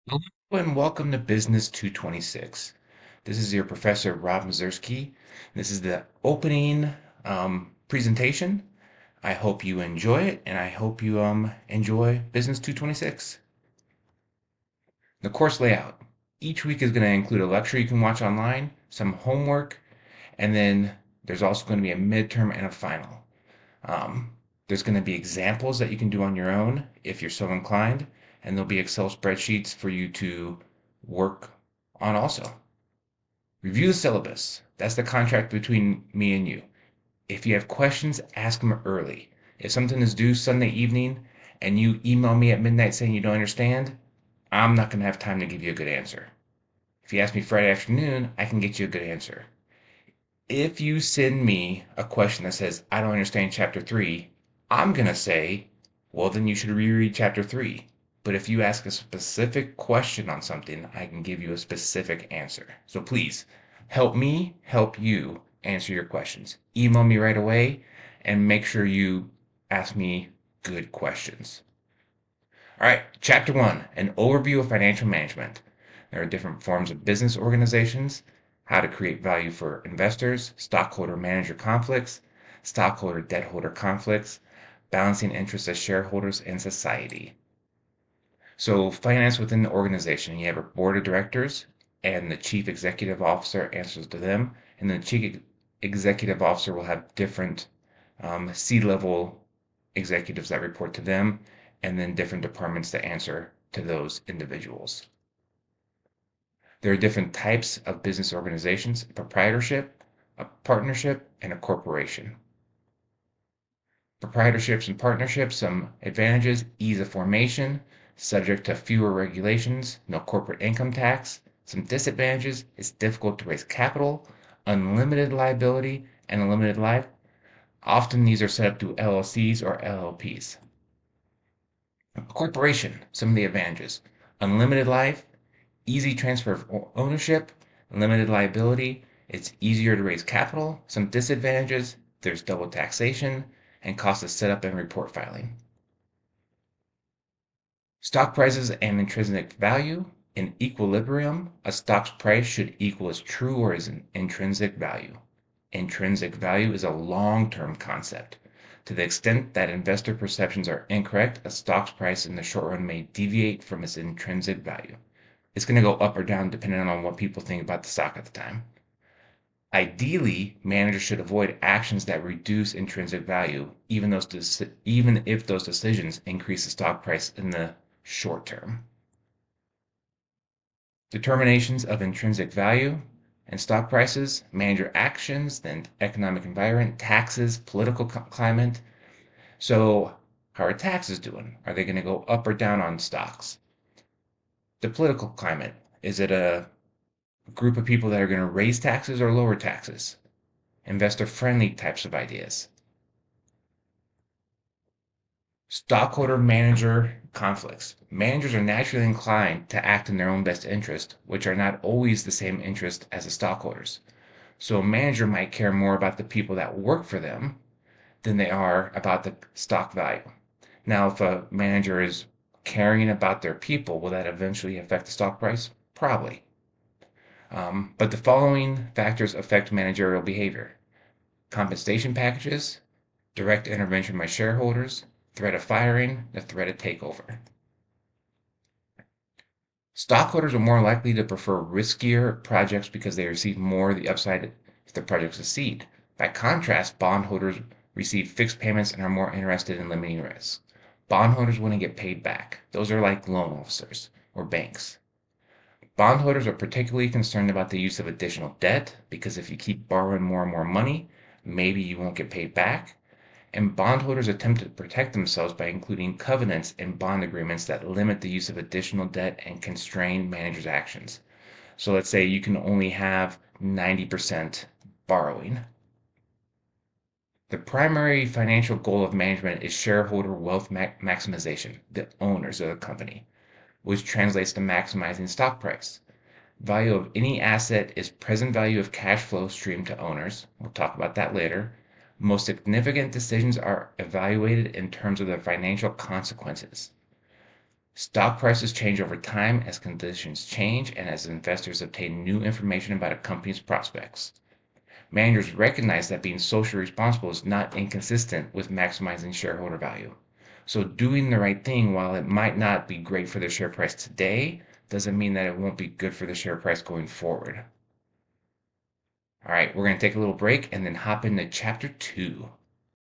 Hello and welcome to Business 226. This is your professor, Rob Mazursky. This is the opening presentation. I hope you enjoy it, and I hope you enjoy Business 226. The course layout. Each week is going to include a lecture you can watch online, some homework, and then there's also going to be a midterm and a final. Um, there's going to be examples that you can do on your own if you're so inclined, and there'll be Excel spreadsheets for you to work on also. Review the syllabus. That's the contract between me and you. If you have questions, ask them early. If something is due Sunday evening and you email me at midnight saying you don't understand, I'm not going to have time to give you a good answer. If you ask me Friday afternoon, I can get you a good answer. If you send me a question that says, I don't understand chapter 3, I'm going to say, well, then you should reread chapter 3. But if you ask a specific question on something, I can give you a specific answer. So please help me help you answer your questions. Email me right away and make sure you ask me good questions. All right, chapter 1, an overview of financial management. There are different forms of business organizations, how to create value for investors, stockholder manager conflicts, stockholder debt holder conflicts, balancing interests as shareholders and society. So, finance within the organization, you have a board of directors, and the chief executive officer answers to them, and the chief executive officer will have different C-level executives that report to them, and then different departments that answer to those individuals. There are different types of business organizations: proprietorship, a partnership, and a corporation. Proprietorships and partnerships, some advantages: ease of formation, subject to fewer regulations, no corporate income tax. Some disadvantages: it's difficult to raise capital, unlimited liability, and a limited life. Often these are set up through LLCs or LLPs. A corporation, some of the advantages: unlimited life, easy transfer of ownership, limited liability, it's easier to raise capital. Some disadvantages: there's double taxation and cost of setup and report filing. Stock prices and intrinsic value. In equilibrium, a stock's price should equal its true or its intrinsic value. Intrinsic value is a long-term concept. To the extent that investor perceptions are incorrect, a stock's price in the short run may deviate from its intrinsic value. It's going to go up or down depending on what people think about the stock at the time. Ideally, managers should avoid actions that reduce intrinsic value, even if those decisions increase the stock price in the short term. Determinations of intrinsic value and stock prices, manager actions, then economic environment, taxes, political climate. So, how are taxes doing? Are they going to go up or down on stocks? The political climate, is it a group of people that are going to raise taxes or lower taxes? Investor friendly types of ideas. Stockholder manager conflicts. Managers are naturally inclined to act in their own best interest, which are not always the same interest as the stockholders. So a manager might care more about the people that work for them than they are about the stock value. Now, if a manager is caring about their people, will that eventually affect the stock price? Probably. But the following factors affect managerial behavior: compensation packages, direct intervention by shareholders, threat of firing, the threat of takeover. Stockholders are more likely to prefer riskier projects because they receive more of the upside if the projects succeed. By contrast, bondholders receive fixed payments and are more interested in limiting risk. Bondholders want to get paid back. Those are like loan officers or banks. Bondholders are particularly concerned about the use of additional debt because if you keep borrowing more and more money, maybe you won't get paid back. And bondholders attempt to protect themselves by including covenants in bond agreements that limit the use of additional debt and constrain managers' actions. So let's say you can only have 90% borrowing. The primary financial goal of management is shareholder wealth maximization, the owners of the company, which translates to maximizing stock price. Value of any asset is present value of cash flow stream to owners. We'll talk about that later. Most significant decisions are evaluated in terms of their financial consequences. Stock prices change over time as conditions change and as investors obtain new information about a company's prospects. Managers recognize that being socially responsible is not inconsistent with maximizing shareholder value. So doing the right thing, while it might not be great for the share price today, doesn't mean that it won't be good for the share price going forward. All right, we're going to take a little break and then hop into chapter 2.